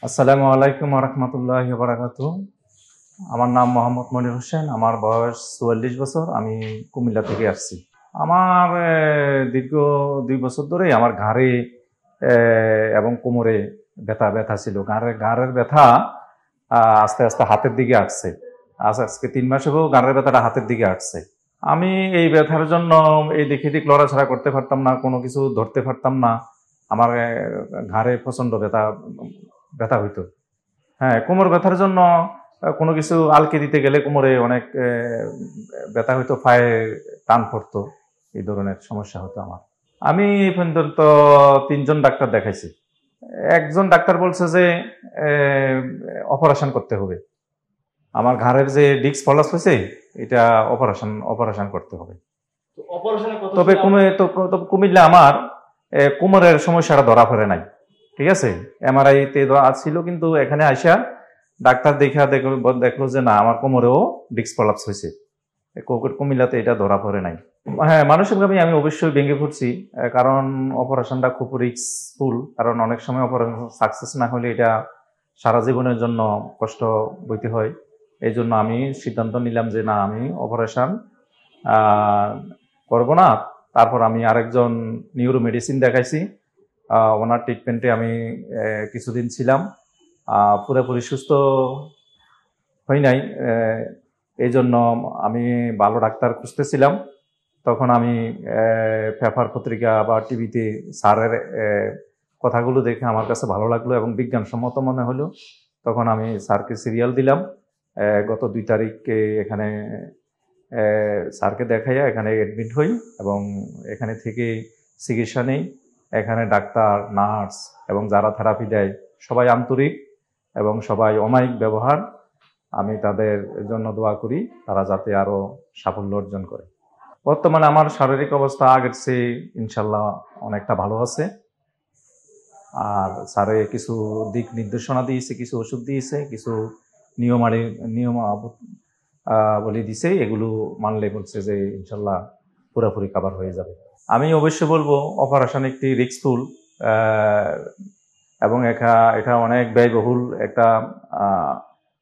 আসসালামু আলাইকুম রহমতুল্লাহি বারাকাতুহু। আমার নাম মোহাম্মদ মনির হোসেন। আমার বয়স ৪৪ বছর। আমি কুমিল্লা থেকে আসছি। আমার দীর্ঘ ২ বছর ধরেই আমার ঘাড়ে এবং কোমরে ব্যথা ব্যথা ছিল। ঘাড়ের ব্যথা আস্তে আস্তে হাতের দিকে আসছে। আজকে ৩ মাস হলেও ঘাড়ের ব্যথাটা হাতের দিকে আসছে। আমি এই ব্যথার জন্য এই দিক এদিক লড়াছাড়া করতে পারতাম না, কোনো কিছু ধরতে পারতাম না। আমার ঘাড়ে প্রচণ্ড ব্যথা ব্যথা হইতো। হ্যাঁ, কোমর ব্যথার জন্য কোনো কিছু আলকে দিতে গেলে কোমরে অনেক ব্যথা হইতো, পায়ে টান পড়তো। এই ধরনের সমস্যা হতো আমার। আমি এই পর্যন্ত ৩ জন ডাক্তার দেখাইছি। একজন ডাক্তার বলছে যে অপারেশন করতে হবে। আমার ঘাড়ের যে ডিস্ক ফলাস হয়েছে, এটা অপারেশন করতে হবে। তবে কুমিল্লা আমার কোমরের সমস্যাটা ধরা পড়ে নাই। ঠিক আছে, এমআরআই তে ছিল, কিন্তু এখানে আইসা ডাক্তার দেখলো যে না, আমার কোমরেও ডিস্ক প্রলাপস হয়েছে। কুমিল্লাতে এটা ধরা পড়ে নাই। হ্যাঁ, মানসিকভাবে আমি অবশ্যই ভেঙে পড়ছি, কারণ অপারেশনটা খুব রিস্কফুল। কারণ অনেক সময় অপারেশন সাকসেস না হলে এটা সারা জীবনের জন্য কষ্ট বইতে হয়। এই জন্য আমি সিদ্ধান্ত নিলাম যে না, আমি অপারেশন করব না। তারপর আমি আরেকজন নিউরো মেডিসিন দেখাইছি। ওনার ট্রিটমেন্টে আমি কিছুদিন ছিলাম, পুরোপুরি সুস্থ হই নাই। এই জন্য আমি ভালো ডাক্তার খুঁজতেছিলাম। তখন আমি পেপার পত্রিকা বা টিভিতে স্যারের কথাগুলো দেখে আমার কাছে ভালো লাগলো এবং বিজ্ঞানসম্মত মনে হলো। তখন আমি স্যারকে সিরিয়াল দিলাম। গত ২ তারিখে এখানে স্যারকে দেখাইয়া এখানে অ্যাডমিট হই এবং এখানে থেকে চিকিৎসা নেই। এখানে ডাক্তার, নার্স এবং যারা থেরাপি দেয় সবাই আন্তরিক এবং সবাই অমায়িক ব্যবহার। আমি তাদের জন্য দোয়া করি, তারা যাতে আরো সাফল্য অর্জন করে। বর্তমানে আমার শারীরিক অবস্থা আগের চেয়ে ইনশাল্লাহ অনেকটা ভালো আছে। আর স্যারে কিছু দিক নির্দেশনা দিয়েছে, কিছু ওষুধ দিয়েছে, কিছু নিয়মাবলী দিছে। এগুলো মানলে বলছে যে ইনশাল্লাহ পুরোপুরি কাভার হয়ে যাবে। আমি অবশ্যই বলবো অপারেশন একটি রিস্কফুল এবং এটা অনেক ব্যয়বহুল একটা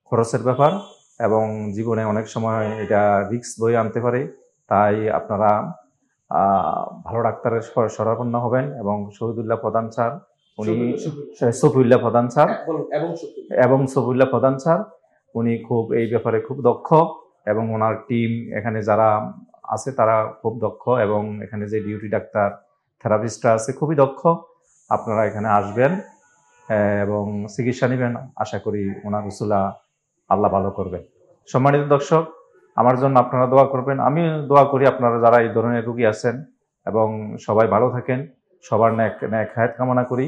খরচের ব্যাপার এবং জীবনে অনেক সময় এটা রিস্ক বয়ে আনতে পারে। তাই আপনারা ভালো ডাক্তারের শরণাপন্ন হবেন। এবং শহীদুল্লাহ প্রধান স্যার, উনি সফিউল্লাহ প্রধান স্যার, উনি খুব এই ব্যাপারে খুব দক্ষ এবং ওনার টিম এখানে যারা আছে তারা খুব দক্ষ এবং এখানে যে ডিউটি ডাক্তার, থেরাপিস্টরা আছে খুবই দক্ষ। আপনারা এখানে আসবেন এবং চিকিৎসা নেবেন। আশা করি ওনার রসুলা আল্লাহ ভালো করবেন। সম্মানিত দর্শক, আমার জন্য আপনারা দোয়া করবেন। আমি দোয়া করি আপনারা যারা এই ধরনের রোগী আছেন এবং সবাই ভালো থাকেন। সবার ন্যাক হায়াত কামনা করি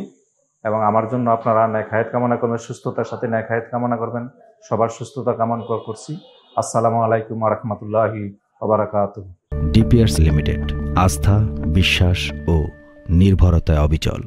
এবং আমার জন্য আপনারা ন্যাক হায়াত কামনা করবেন, সুস্থতার সাথে ন্যাক হায়াত কামনা করবেন। সবার সুস্থতা কামনা করছি। আসসালামু আলাইকুম ওয়া রাহমাতুল্লাহি ওয়া বারাকাতুহু। ডিপিআরস লিমিটেড, আস্থা, বিশ্বাস ও নির্ভরতায় অবিচল।